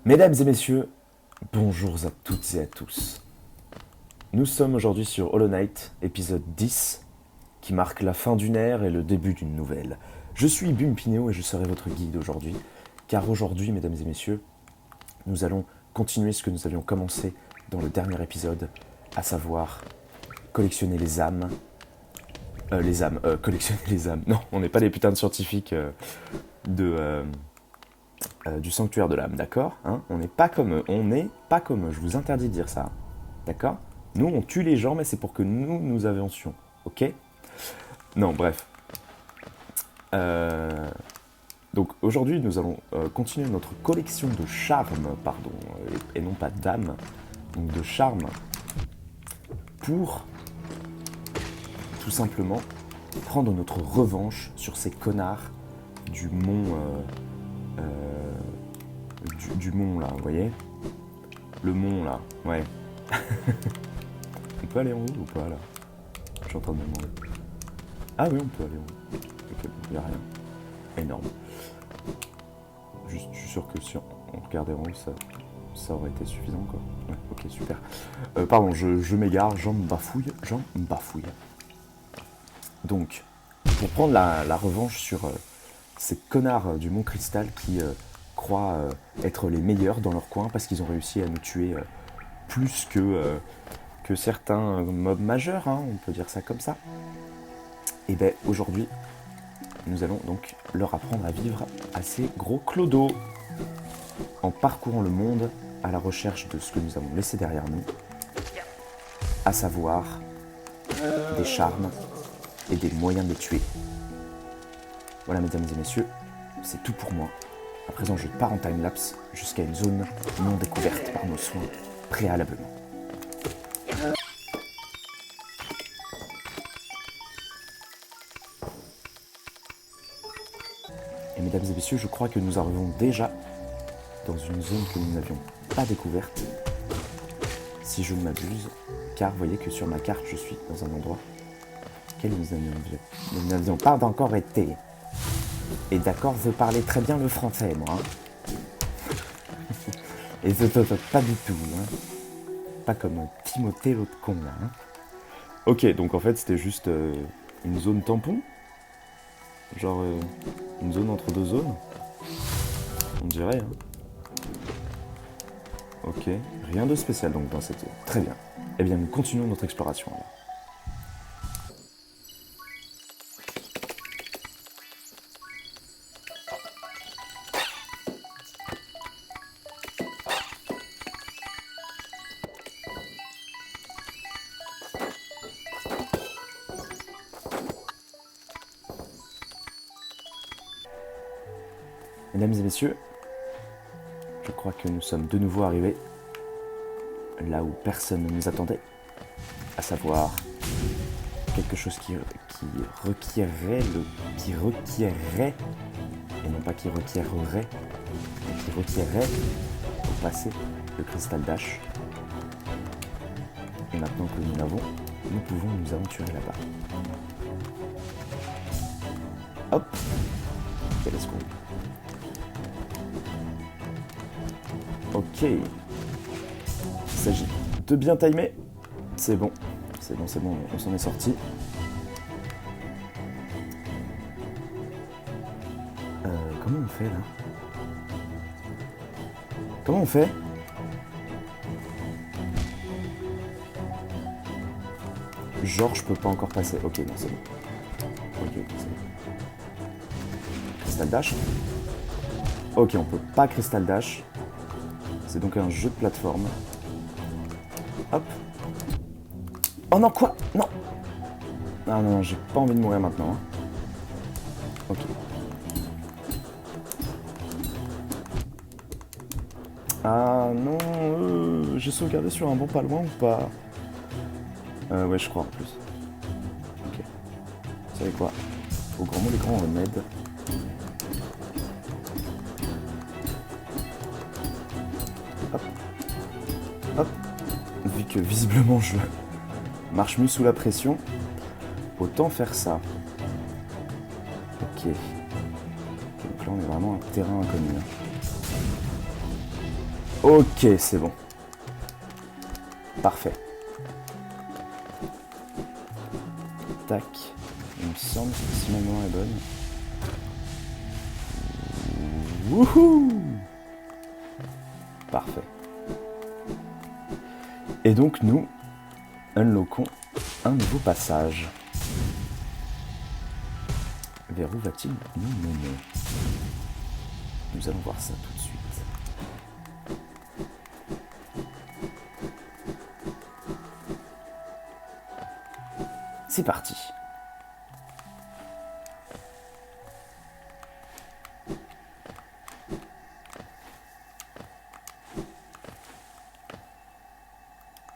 Mesdames et messieurs, bonjour à toutes et à tous. Nous sommes aujourd'hui sur Hollow Knight, épisode 10, qui marque la fin d'une ère et le début d'une nouvelle. Je suis Bumpineo et je serai votre guide aujourd'hui, car aujourd'hui, mesdames et messieurs, nous allons continuer ce que nous avions commencé dans le dernier épisode, à savoir collectionner les âmes. Collectionner les âmes. Non, on n'est pas des putains de scientifiques du sanctuaire de l'âme, d'accord, hein. On n'est pas comme eux, je vous interdis de dire ça, d'accord. Nous, on tue les gens, mais c'est pour que nous avancions, ok. Non, bref. Donc aujourd'hui, nous allons continuer notre collection de charmes, pardon, et non pas d'âmes, donc de charmes, pour tout simplement prendre notre revanche sur ces connards du mont... du mont là, vous voyez. Le mont là, ouais. On peut aller en haut ou pas là? Je suis en train de me demander. Ah oui, on peut aller en haut. Ok, il n'y a rien. Énorme. Juste, je suis sûr que si on regardait en haut, ça aurait été suffisant quoi. Ouais, ok, super. Pardon, je m'égare, j'en me bafouille. Donc, pour prendre la revanche sur ces connards du Mont Cristal qui croient être les meilleurs dans leur coin parce qu'ils ont réussi à nous tuer plus que certains mobs majeurs, hein, on peut dire ça comme ça. Et bien aujourd'hui, nous allons donc leur apprendre à vivre à ces gros clodos en parcourant le monde à la recherche de ce que nous avons laissé derrière nous, à savoir des charmes et des moyens de les tuer. Voilà, mesdames et messieurs, c'est tout pour moi. À présent, je pars en timelapse jusqu'à une zone non découverte par nos soins préalablement. Et mesdames et messieurs, je crois que nous arrivons déjà dans une zone que nous n'avions pas découverte, si je ne m'abuse, car vous voyez que sur ma carte, je suis dans un endroit auquel nous n'avions pas encore été. Et d'accord, je parlais très bien le français, moi. Hein. Et je pas du tout, hein. Pas comme Timothée l'autre con, là. Hein. Ok, donc en fait, c'était juste une zone tampon. Genre une zone entre deux zones. On dirait, hein. Ok, rien de spécial donc dans cette zone. Très bien. Eh bien, nous continuons notre exploration alors. Mesdames et messieurs, je crois que nous sommes de nouveau arrivés là où personne ne nous attendait, à savoir quelque chose qui requierrait, et non pas qui requierrait, mais qui requierrait au passé le cristal d'Ash. Et maintenant que nous l'avons, nous pouvons nous aventurer là-bas. Hop, quel escompte. Ok, il s'agit de bien timer. C'est bon, on s'en est sorti. Comment on fait là? Comment on fait? Genre je peux pas encore passer. Ok, non c'est bon. Ok, c'est bon. Crystal Dash. Ok, on peut pas Crystal Dash. C'est donc un jeu de plateforme. Hop. Oh non, quoi? Non. Ah non, j'ai pas envie de mourir maintenant. Hein. Ok. Ah non, j'ai sauvegardé sur un bon pas loin ou pas? Ouais, je crois en plus. Ok. Vous savez quoi? Au grand mot, les grands remèdes. Hop. Hop. Vu que visiblement je marche mieux sous la pression, autant faire ça. Ok. Donc là, on est vraiment un terrain inconnu. Ok, c'est bon. Parfait. Tac. Il me semble que si ma mémoire est bonne. Wouhou! Parfait. Et donc nous unlockons un nouveau passage. Vers où va-t-il nous mener? Nous allons voir ça tout de suite. C'est parti.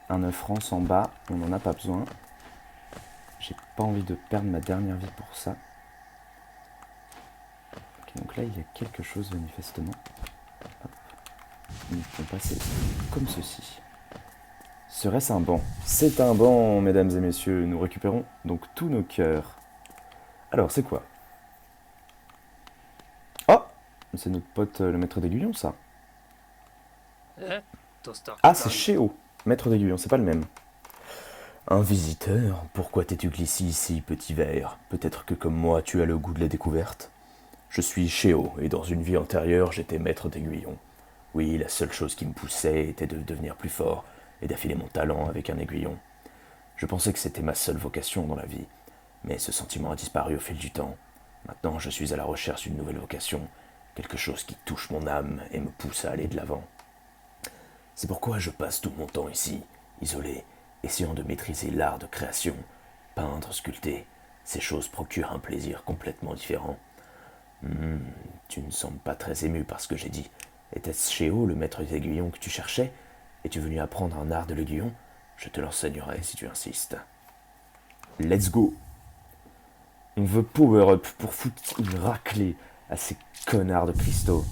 Un 9 francs en bas, on n'en a pas besoin. J'ai pas envie de perdre ma dernière vie pour ça. Ok, donc là il y a quelque chose manifestement. Hop. Nous pouvons passer comme ceci. Serait-ce un banc? C'est un banc, mesdames et messieurs. Nous récupérons donc tous nos cœurs. Alors, c'est quoi? Oh! C'est notre pote le maître d'aiguillon, ça. Ah, c'est Chéo, maître d'aiguillon, c'est pas le même. Un visiteur? Pourquoi t'es-tu glissé ici, petit ver? Peut-être que comme moi, tu as le goût de la découverte. Je suis Chéo, et dans une vie antérieure, j'étais maître d'aiguillon. Oui, la seule chose qui me poussait était de devenir plus fort et d'affiler mon talent avec un aiguillon. Je pensais que c'était ma seule vocation dans la vie, mais ce sentiment a disparu au fil du temps. Maintenant, je suis à la recherche d'une nouvelle vocation, quelque chose qui touche mon âme et me pousse à aller de l'avant. C'est pourquoi je passe tout mon temps ici, isolé, essayant de maîtriser l'art de création. Peindre, sculpter, ces choses procurent un plaisir complètement différent. Tu ne sembles pas très ému par ce que j'ai dit. Était-ce Chéo, le maître des aiguillons que tu cherchais? Es-tu venu apprendre un art de l'aiguillon? Je te l'enseignerai si tu insistes. Let's go! On veut power up pour foutre une raclée à ces connards de cristaux.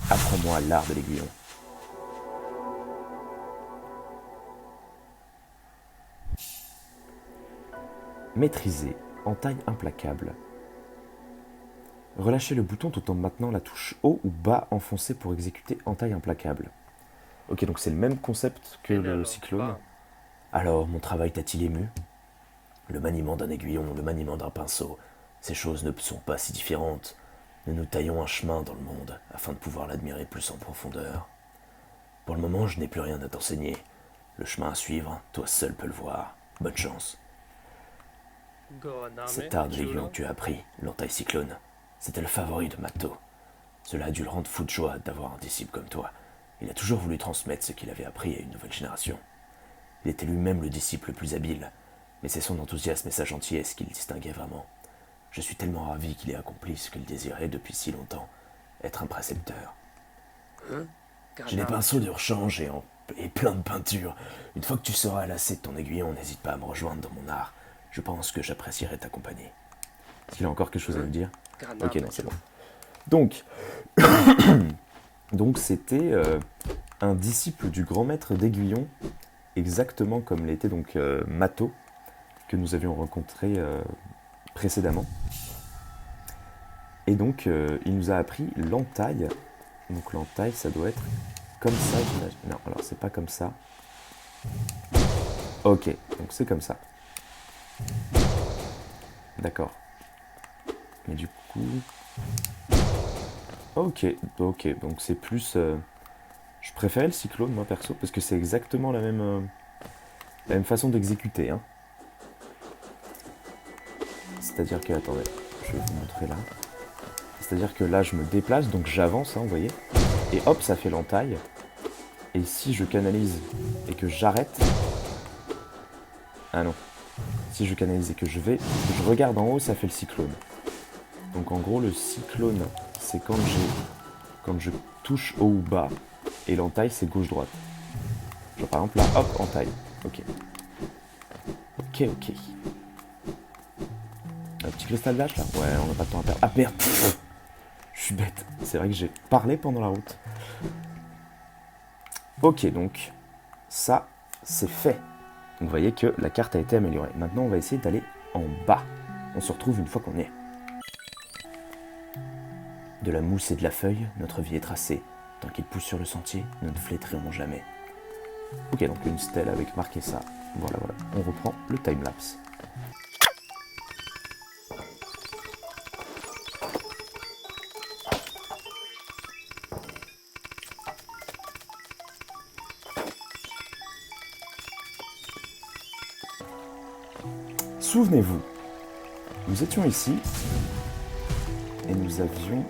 Apprends-moi l'art de l'aiguillon. Maîtriser, entaille implacable. Relâchez le bouton tout en maintenant la touche haut ou bas enfoncée pour exécuter entaille implacable. Ok, donc c'est le même concept que le cyclone. Alors, mon travail t'a-t-il ému? Le maniement d'un aiguillon, le maniement d'un pinceau, ces choses ne sont pas si différentes. Nous nous taillons un chemin dans le monde afin de pouvoir l'admirer plus en profondeur. Pour le moment, je n'ai plus rien à t'enseigner. Le chemin à suivre, toi seul peux le voir. Bonne chance. Cet art de l'aiguillon que tu as appris, l'entaille cyclone, c'était le favori de Mato. Cela a dû le rendre fou de joie d'avoir un disciple comme toi. Il a toujours voulu transmettre ce qu'il avait appris à une nouvelle génération. Il était lui-même le disciple le plus habile, mais c'est son enthousiasme et sa gentillesse qui le distinguaient vraiment. Je suis tellement ravi qu'il ait accompli ce qu'il désirait depuis si longtemps, être un précepteur. J'ai des pinceaux de rechange et plein de peintures. Une fois que tu seras lassé de ton aiguillon, n'hésite pas à me rejoindre dans mon art. Je pense que j'apprécierais t'accompagner. Est-ce qu'il a encore quelque chose à me dire? Ok, non, c'est bon. Donc c'était un disciple du grand maître d'aiguillon, exactement comme l'était donc Mato, que nous avions rencontré précédemment. Et donc il nous a appris l'entaille. Donc l'entaille, ça doit être comme ça, j'imagine. Non, alors c'est pas comme ça. Ok, donc c'est comme ça. D'accord. Mais du coup... Ok, donc c'est plus... Je préférais le cyclone, moi, perso, parce que c'est exactement la même façon d'exécuter. Hein. C'est-à-dire que... Attendez, je vais vous montrer là. C'est-à-dire que là, je me déplace, donc j'avance, hein, vous voyez. Et hop, ça fait l'entaille. Et si je canalise et que j'arrête... Ah non. Si je canalise et que je regarde en haut, ça fait le cyclone. Donc en gros, le cyclone, c'est quand je touche haut ou bas, et l'entaille, c'est gauche-droite. Genre par exemple là, hop, entaille. Ok. Ok. Un petit cristal d'âge là? Ouais, on n'a pas de temps à perdre. Ah merde. Je suis bête. C'est vrai que j'ai parlé pendant la route. Ok, donc ça, c'est fait. Donc vous voyez que la carte a été améliorée. Maintenant, on va essayer d'aller en bas. On se retrouve une fois qu'on y est. De la mousse et de la feuille, notre vie est tracée. Tant qu'ils poussent sur le sentier, nous ne flétrirons jamais. Ok, donc une stèle avec marqué ça. Voilà. On reprend le timelapse. Souvenez-vous, nous étions ici et nous avions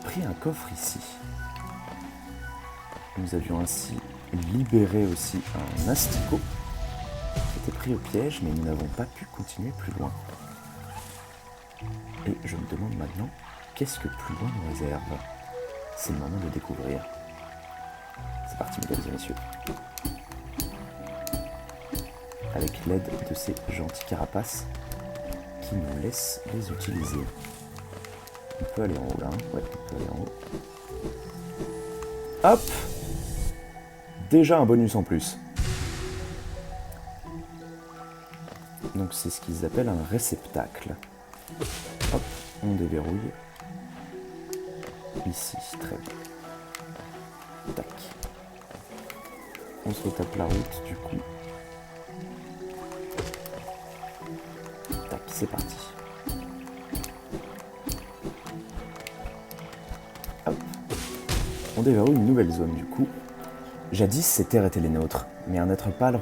pris un coffre ici. Nous avions ainsi libéré aussi un asticot qui était pris au piège, mais nous n'avons pas pu continuer plus loin. Et je me demande maintenant, qu'est-ce que plus loin nous réserve? C'est le moment de découvrir. C'est parti, mesdames et messieurs. Avec l'aide de ces gentils carapaces qui nous laissent les utiliser. On peut aller en haut là, ouais, on peut aller en haut. Hop! Déjà un bonus en plus. Donc c'est ce qu'ils appellent un réceptacle. Hop, on déverrouille. Ici, très bien. Tac. On se retape la route du coup. Tac, c'est parti. Hop. On déverrouille une nouvelle zone du coup. Jadis, ces terres étaient les nôtres, mais un être pâle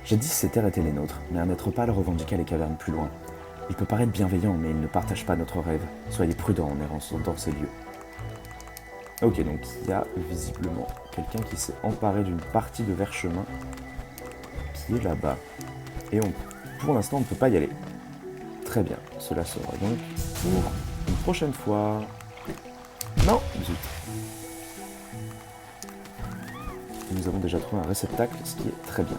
Jadis, ces terres étaient les nôtres, mais un être pâle revendiqua les cavernes plus loin. Il peut paraître bienveillant, mais il ne partage pas notre rêve. Soyez prudents en errant dans ces lieux. Ok, donc il y a visiblement quelqu'un qui s'est emparé d'une partie de Verchemin qui est là-bas. Et pour l'instant, on ne peut pas y aller. Très bien, cela sera donc pour une prochaine fois. Non, zut. Nous avons déjà trouvé un réceptacle, ce qui est très bien.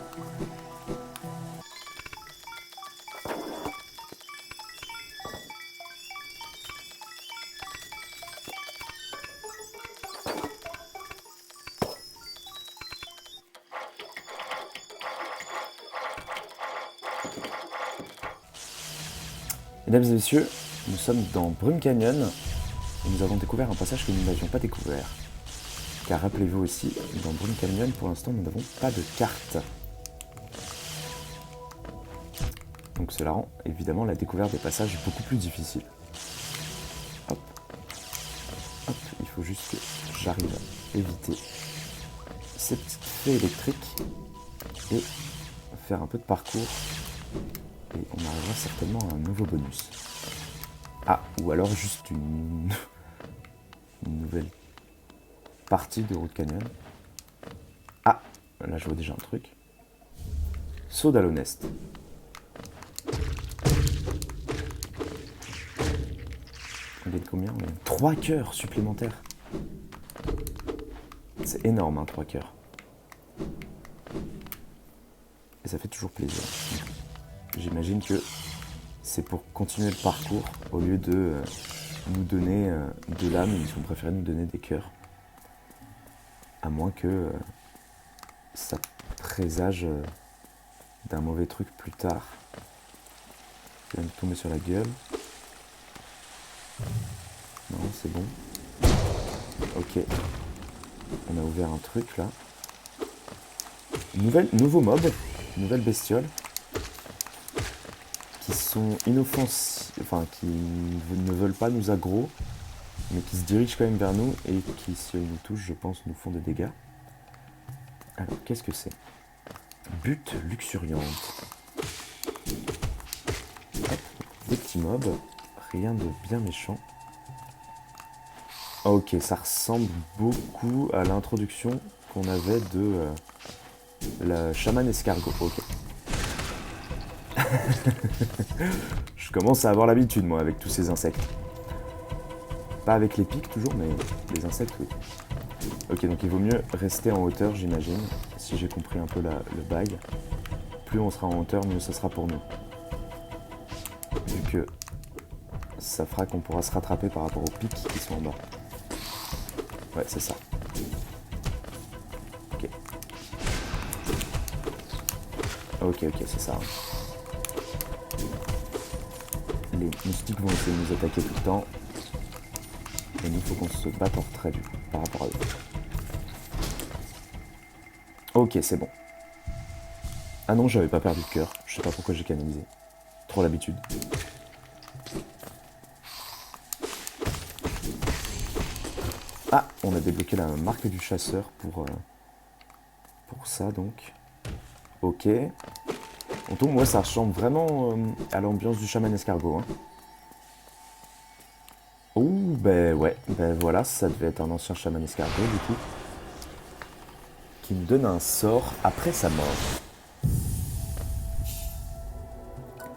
Mesdames et messieurs, nous sommes dans Brume Canyon et nous avons découvert un passage que nous n'avions pas découvert. Car rappelez-vous aussi, dans Brume Canyon, pour l'instant, nous n'avons pas de carte. Donc cela rend évidemment la découverte des passages beaucoup plus difficile. Hop. Hop, il faut juste que j'arrive à éviter ces petites fées électriques et faire un peu de parcours. Et on arrivera certainement à un nouveau bonus. Ah, ou alors juste une nouvelle partie de Route Canyon. Ah, là je vois déjà un truc. Saut d'Alonest. On gagne combien? On gagne 3 cœurs supplémentaires. C'est énorme, hein, 3 cœurs. Et ça fait toujours plaisir. J'imagine que c'est pour continuer le parcours au lieu de nous donner de l'âme, ils ont préféré nous donner des cœurs. À moins que ça présage d'un mauvais truc plus tard. Il va nous tomber sur la gueule. Non, c'est bon. Ok. On a ouvert un truc là. Nouveau mob, nouvelle bestiole. Qui sont inoffensifs, enfin qui ne veulent pas nous aggro, mais qui se dirigent quand même vers nous et qui, si elles nous touchent, je pense, nous font des dégâts. Alors, qu'est-ce que c'est? Butte luxuriante. Hop, des petits mobs, rien de bien méchant. Ok, ça ressemble beaucoup à l'introduction qu'on avait de la chamane escargot. Ok. Je commence à avoir l'habitude, moi, avec tous ces insectes. Pas avec les pics, toujours, mais les insectes, oui. Ok, donc il vaut mieux rester en hauteur, j'imagine, si j'ai compris un peu le bail. Plus on sera en hauteur, mieux ça sera pour nous. Vu que ça fera qu'on pourra se rattraper par rapport aux pics qui sont en bas. Ouais, c'est ça. Ok. Ok, c'est ça. les moustiques vont essayer de nous attaquer tout le temps. Et nous, il faut qu'on se batte en retrait par rapport à eux. Ok, c'est bon. Ah non, j'avais pas perdu de cœur. Je sais pas pourquoi j'ai canalisé. Trop l'habitude. Ah, on a débloqué la marque du chasseur pour ça, donc. Ok. On tombe, ouais, ça ressemble vraiment à l'ambiance du chaman escargot. Hein. Oh, ben ouais, ben voilà, ça devait être un ancien chaman escargot, du coup. Qui me donne un sort après sa mort.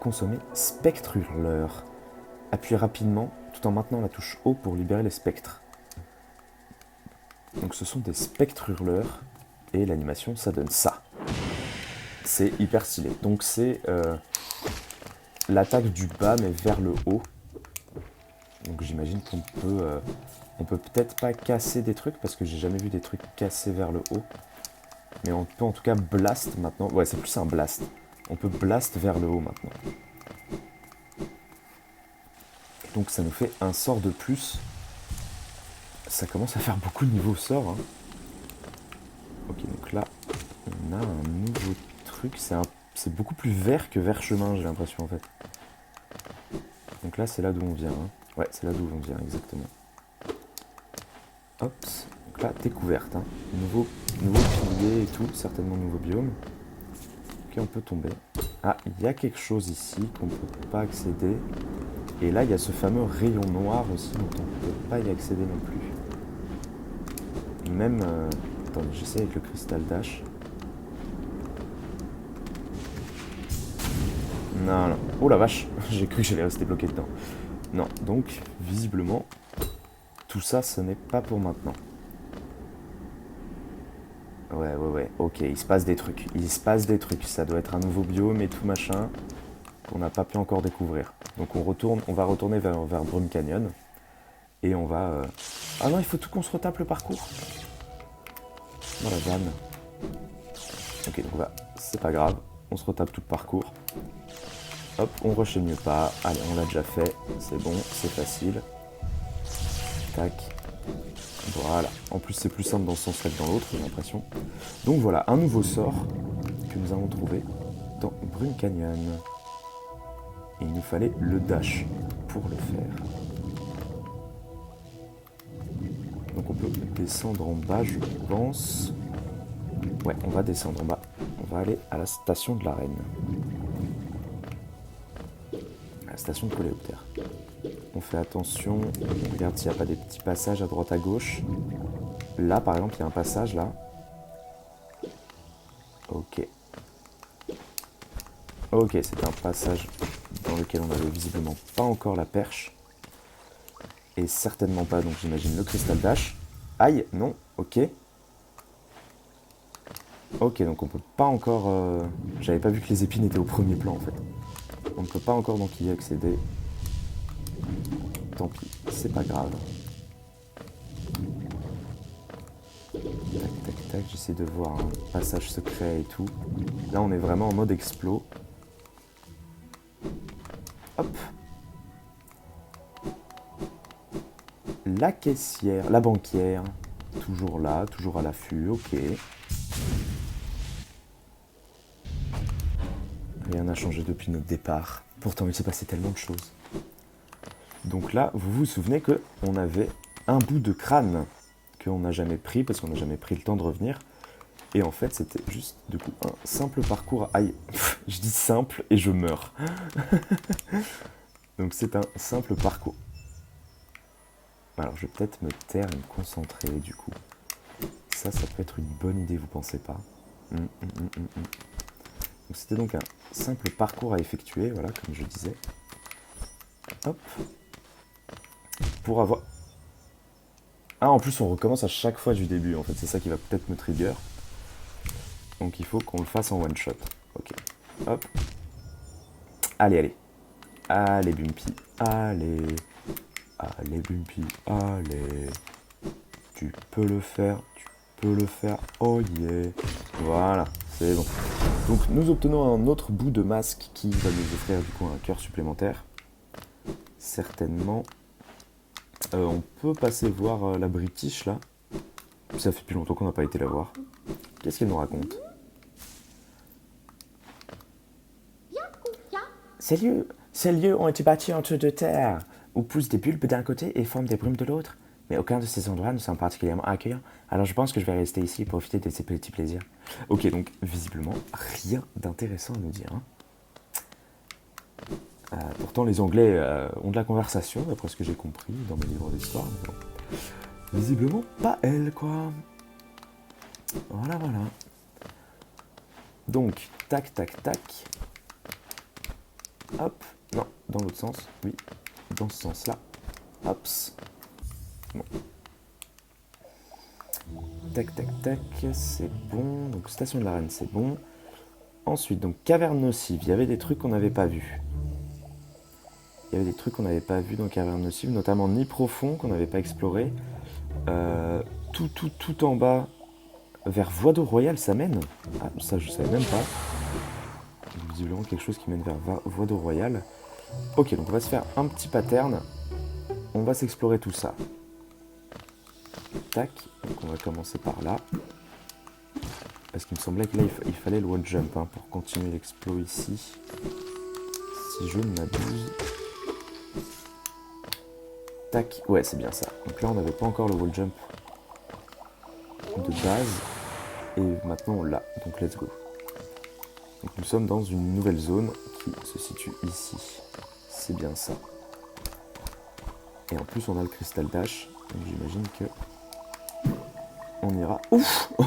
Consommer spectre hurleur. Appuyez rapidement tout en maintenant la touche haut pour libérer les spectres. Donc ce sont des spectres hurleurs et l'animation ça donne ça. C'est hyper stylé. Donc c'est l'attaque du bas mais vers le haut. Donc j'imagine qu'on peut on peut peut-être pas casser des trucs parce que j'ai jamais vu des trucs cassés vers le haut. Mais on peut en tout cas blast maintenant. Ouais, c'est plus un blast. On peut blast vers le haut maintenant. Donc ça nous fait un sort de plus. Ça commence à faire beaucoup de niveaux sorts. Hein. Ok, donc là, on a un nouveau truc. C'est beaucoup plus vert que vert chemin, j'ai l'impression en fait. Donc là, c'est là d'où on vient. Hein. Ouais, c'est là d'où on vient, exactement. Hop. Donc là, découverte. Hein. Nouveau pilier et tout, certainement nouveau biome. Ok, on peut tomber. Ah, il y a quelque chose ici qu'on ne peut pas accéder. Et là, il y a ce fameux rayon noir aussi dont on ne peut pas y accéder non plus. Même... attendez, j'essaie avec le cristal dash. Non, non. Oh la vache, j'ai cru que j'allais rester bloqué dedans. Non, donc, visiblement, tout ça, ce n'est pas pour maintenant. Ouais, ok, il se passe des trucs. Ça doit être un nouveau biome et tout machin qu'on n'a pas pu encore découvrir. Donc on va retourner vers Brume Canyon. Et on va... Ah non, il faut tout qu'on se retape le parcours. Dans la vanne. Ok, donc là, c'est pas grave. On se retape tout le parcours. Hop, on rechigne pas. Allez, on l'a déjà fait. C'est bon, c'est facile. Tac. Voilà. En plus, c'est plus simple dans ce sens-là que dans l'autre, j'ai l'impression. Donc voilà, un nouveau sort que nous avons trouvé dans Brume Canyon. Et il nous fallait le dash pour le faire. Donc on peut descendre en bas, je pense. Ouais, on va descendre en bas. On va aller à la station de la Reine. À la station de Coléoptère. On fait attention. On regarde s'il n'y a pas des petits passages à droite à gauche. Là, par exemple, il y a un passage là. Ok. Ok, c'est un passage dans lequel on n'avait visiblement pas encore la perche. Et certainement pas, donc j'imagine, le cristal dash. Aïe, non, ok. Ok, donc on peut pas encore... J'avais pas vu que les épines étaient au premier plan en fait. On ne peut pas encore donc y accéder. Tant pis, c'est pas grave. Tac, tac, tac, j'essaie de voir un passage secret et tout. Là on est vraiment en mode explo. Hop. La caissière, la banquière, toujours là, toujours à l'affût, ok. Rien n'a changé depuis notre départ. Pourtant, il s'est passé tellement de choses. Donc là, vous vous souvenez qu'on avait un bout de crâne qu'on n'a jamais pris parce qu'on n'a jamais pris le temps de revenir. Et en fait, c'était juste, du coup, un simple parcours. Aïe, je dis simple et je meurs. Donc c'est un simple parcours. Alors, je vais peut-être me taire et me concentrer, du coup. Ça peut être une bonne idée, vous pensez pas? Donc c'était donc un simple parcours à effectuer, voilà, comme je disais. Hop. Pour avoir... Ah, en plus, on recommence à chaque fois du début, en fait. C'est ça qui va peut-être me trigger. Donc il faut qu'on le fasse en one shot. Ok. Hop. Allez, allez. Allez, Bumpy. Allez. Allez, Bumpy. Allez. Tu peux le faire. Tu peux le faire. Oh yeah. Voilà. C'est bon. Donc nous obtenons un autre bout de masque qui va nous offrir du coup un cœur supplémentaire. certainement. On peut passer voir la British, là. Ça fait plus longtemps qu'on n'a pas été la voir. Qu'est-ce qu'elle nous raconte? Ces lieux ont été bâtis entre deux terres, où poussent des bulbes d'un côté et forment des brumes de l'autre. Mais aucun de ces endroits ne semble particulièrement accueillant. Alors je pense que je vais rester ici et profiter de ces petits plaisirs. Ok, donc visiblement, rien d'intéressant à nous dire. Hein. Pourtant, les Anglais ont de la conversation, d'après ce que j'ai compris dans mes livres d'histoire. Mais bon. Visiblement, pas elle, quoi. Voilà, voilà. Donc, tac, tac, tac. Hop. Non, dans l'autre sens. Oui, dans ce sens-là. Hops. Bon. Tac, tac, tac. C'est bon. Donc, station de la Reine, c'est bon. Ensuite, donc, caverne nocive. Il y avait des trucs qu'on n'avait pas vus. Il y avait des trucs qu'on n'avait pas vus dans Caverne Nocive, notamment Nid Profond, qu'on n'avait pas exploré. Tout en bas, vers Voie d'eau royale, ça mène. Ah, ça, je savais même pas. Visiblement quelque chose qui mène vers Voie d'eau royale. Ok, donc on va se faire un petit pattern. On va s'explorer tout ça. Tac, donc on va commencer par là. Parce qu'il me semblait que là, il fallait le wall jump hein, pour continuer l'explo ici. Si je ne m'abuse. Tac, ouais c'est bien ça. Donc là on n'avait pas encore le wall jump de base. Et maintenant on l'a, donc let's go. Donc nous sommes dans une nouvelle zone qui se situe ici. C'est bien ça. Et en plus on a le Crystal Dash. Donc j'imagine que on ira... Ouf oh,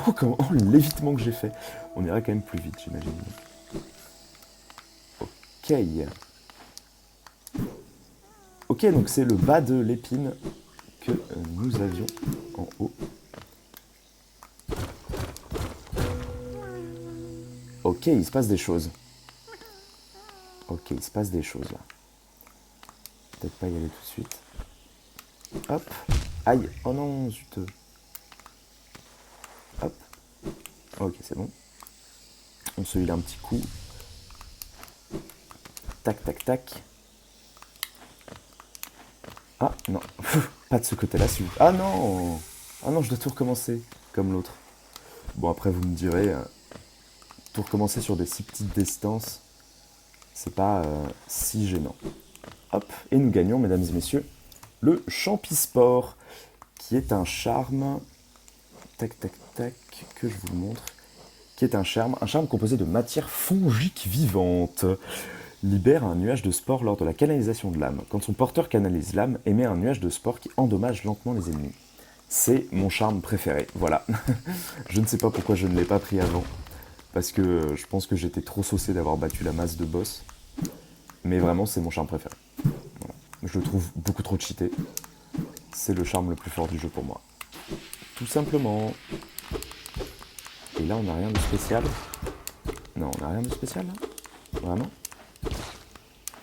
l'évitement que j'ai fait. On ira quand même plus vite j'imagine. Ok. Ok, donc c'est le bas de l'épine que nous avions en haut. Ok, il se passe des choses. Ok, il se passe des choses là. Peut-être pas y aller tout de suite. Hop. Aïe. Oh non, zut. Hop. Ok, c'est bon. On se heal un petit coup. Tac, tac, tac. Ah, non. Pas de ce côté-là, s'il vous plaît. Ah non. Ah non, je dois tout recommencer, comme l'autre. Bon, après, vous me direz, tout recommencer sur des si petites distances, c'est pas si gênant. Hop, et nous gagnons, mesdames et messieurs, le Champisport, qui est un charme, tac, tac, tac, que je vous montre, qui est un charme composé de matière fongique vivante. Libère un nuage de spore lors de la canalisation de l'âme. Quand son porteur canalise l'âme, émet un nuage de spore qui endommage lentement les ennemis. C'est mon charme préféré, voilà. Je ne sais pas pourquoi je ne l'ai pas pris avant, parce que je pense que j'étais trop saucé d'avoir battu la masse de boss. Mais vraiment, c'est mon charme préféré. Voilà. Je le trouve beaucoup trop cheaté. C'est le charme le plus fort du jeu pour moi. Tout simplement. Et là, on n'a rien de spécial. Non, on n'a rien de spécial, là. Vraiment.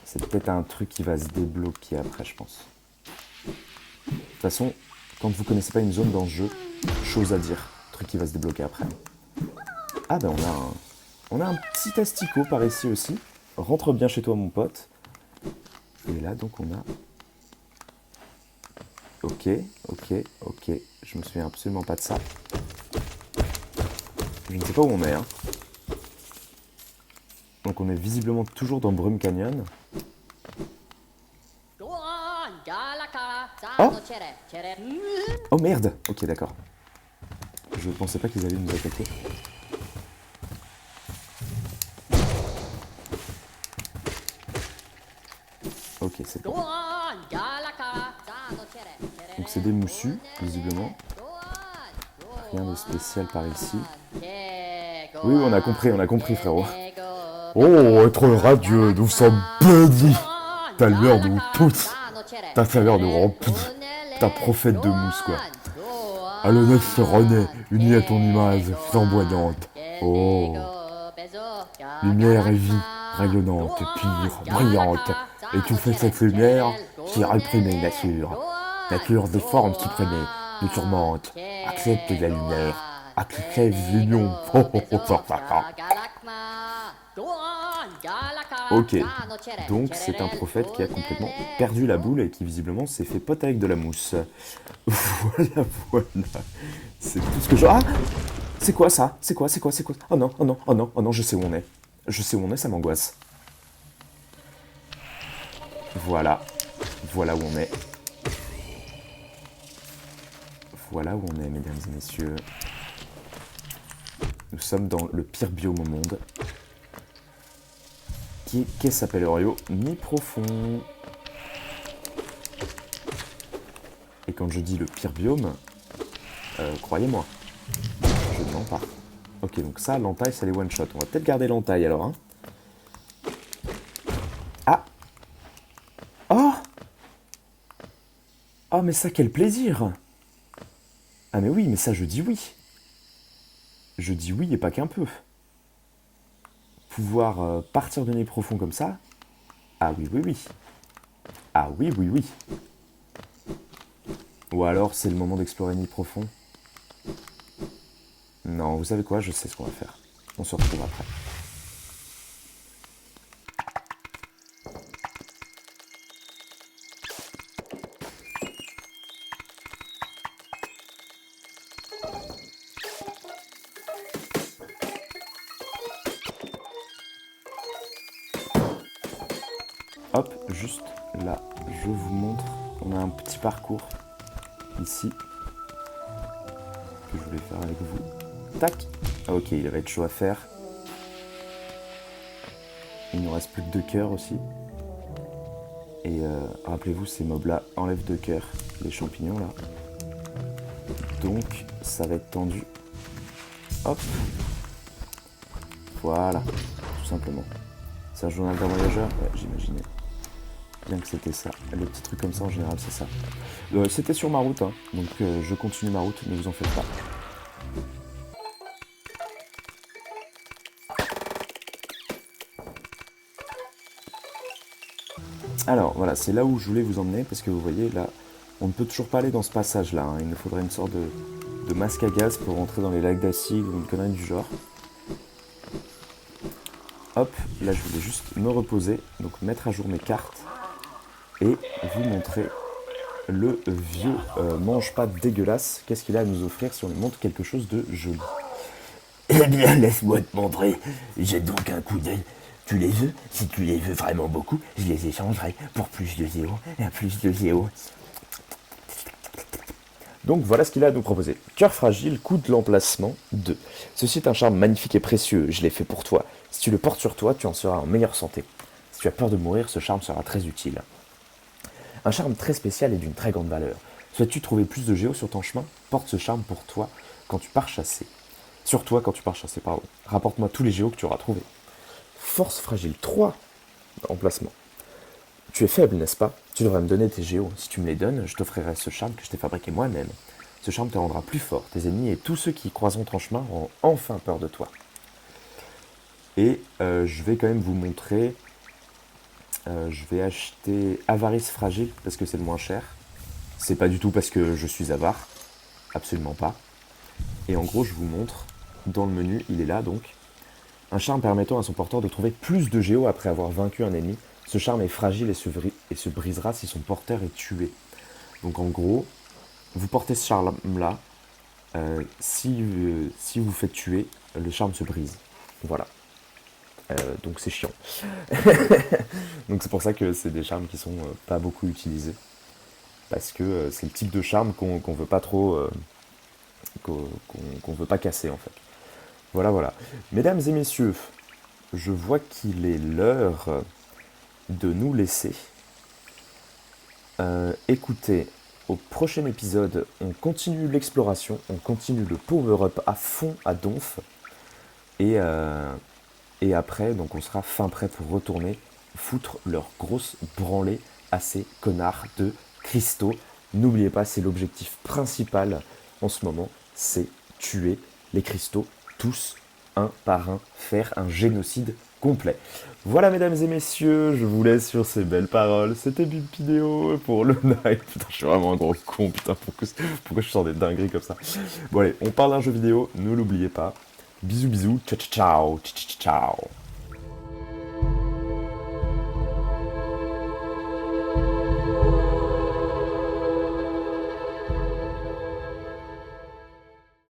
C'est peut-être un truc qui va se débloquer après, je pense. De toute façon, quand vous connaissez pas une zone dans ce jeu, chose à dire. Truc qui va se débloquer après. Ah ben on a un petit asticot par ici aussi. Rentre bien chez toi mon pote. Et là donc on a... Ok. Je me souviens absolument pas de ça. Je ne sais pas où on est. Hein. Donc on est visiblement toujours dans Brume Canyon. Oh, oh merde. Ok d'accord. Je pensais pas qu'ils allaient nous attaquer. Ok, c'est bon. Donc c'est des moussus, visiblement. Rien de spécial par ici. Oui, on a compris, frérot. Oh, être radieux, nous sommes bénis. Ta lueur nous pousse. Ta faveur nous remplit. Ta prophète de mousse, quoi. À l'honnête se renaît, unie à ton image flamboyante. Oh. Lumière et vie, rayonnante, pure, brillante. Et tu fais cette lumière qui réprime les natures. Nature des formes qui prenaient, nous tourmente. Accepte la lumière. Accepte l'union. Ok, donc c'est un prophète qui a complètement perdu la boule et qui visiblement s'est fait pote avec de la mousse. Voilà, voilà. C'est tout ce que je... Ah! C'est quoi ça? C'est quoi? C'est quoi? C'est quoi? Oh non, oh non, oh non, oh non, je sais où on est. Je sais où on est, ça m'angoisse. Voilà. Voilà où on est. Voilà où on est, mesdames et messieurs. Nous sommes dans le pire biome au monde. Qui s'appelle Orio, ni profond. Et quand je dis le pire biome, croyez-moi, je ne mens pas. Ok, donc ça, l'entaille, ça les one-shot. On va peut-être garder l'entaille alors, hein. Ah! Oh! Oh, mais ça, quel plaisir! Ah, mais oui, mais ça, je dis oui. Je dis oui et pas qu'un peu. Pouvoir partir de nez profond comme ça. Ah oui, oui, oui. Ah oui, oui, oui. Ou alors, c'est le moment d'explorer nid profond. Non, vous savez quoi? Je sais ce qu'on va faire. On se retrouve après. Hop, juste là, je vous montre. On a un petit parcours ici que je voulais faire avec vous. Tac. Ok, il va être chaud à faire. Il nous reste plus que 2 cœurs aussi. Et rappelez-vous, ces mobs-là enlèvent 2 cœurs, les champignons là. Donc, ça va être tendu. Hop. Voilà, tout simplement. C'est un journal d'un voyageur? Ouais, j'imaginais bien que c'était ça. Les petits trucs comme ça, en général, c'est ça. C'était sur ma route, hein. Donc je continue ma route, ne vous en faites pas. Alors, voilà, c'est là où je voulais vous emmener, parce que vous voyez, là, on ne peut toujours pas aller dans ce passage-là, hein. Il nous faudrait une sorte de masque à gaz pour rentrer dans les lacs d'acide ou une connerie du genre. Hop, là, je voulais juste me reposer, donc mettre à jour mes cartes, et vous montrer le vieux mange-pas dégueulasse. Qu'est-ce qu'il a à nous offrir si on lui montre quelque chose de joli? Eh bien, laisse-moi te montrer. Jette donc un coup d'œil. Tu les veux? Si tu les veux vraiment beaucoup, je les échangerai pour plus de zéro et plus de zéro. Donc voilà ce qu'il a à nous proposer. Cœur fragile, coup de l'emplacement 2. Ceci est un charme magnifique et précieux, je l'ai fait pour toi. Si tu le portes sur toi, tu en seras en meilleure santé. Si tu as peur de mourir, ce charme sera très utile. Un charme très spécial et d'une très grande valeur. Souhaites-tu trouver plus de géos sur ton chemin? Porte ce charme pour toi quand tu pars chasser. Sur toi quand tu pars chasser, pardon. Rapporte-moi tous les géos que tu auras trouvés. Force fragile 3. Emplacement. Tu es faible, n'est-ce pas? Tu devrais me donner tes géos. Si tu me les donnes, je t'offrirai ce charme que je t'ai fabriqué moi-même. Ce charme te rendra plus fort. Tes ennemis et tous ceux qui croiseront ton chemin auront enfin peur de toi. Et je vais quand même vous montrer. Je vais acheter Avarice Fragile parce que c'est le moins cher. C'est pas du tout parce que je suis avare. Absolument pas. Et en gros, je vous montre. Dans le menu, il est là donc. Un charme permettant à son porteur de trouver plus de géos après avoir vaincu un ennemi. Ce charme est fragile et se brisera si son porteur est tué. Donc en gros, vous portez ce charme-là. Si vous faites tuer, le charme se brise. Voilà. Donc c'est chiant. Donc c'est pour ça que c'est des charmes qui sont pas beaucoup utilisés. Parce que c'est le type de charme qu'on veut pas trop... qu'on veut pas casser en fait. Voilà, voilà. Mesdames et messieurs, je vois qu'il est l'heure de nous laisser. Écoutez, au prochain épisode, on continue l'exploration, on continue le power-up à fond à donf. Et après, donc on sera fin prêt pour retourner foutre leur grosse branlée à ces connards de cristaux. N'oubliez pas, c'est l'objectif principal en ce moment, c'est tuer les cristaux tous un par un, faire un génocide complet. Voilà mesdames et messieurs, je vous laisse sur ces belles paroles. C'était une vidéo pour le night. Putain, je suis vraiment un gros con, putain, pourquoi je sors des dingueries comme ça? Bon allez, on parle d'un jeu vidéo, ne l'oubliez pas. Bisous bisous, ciao ciao ciao ciao.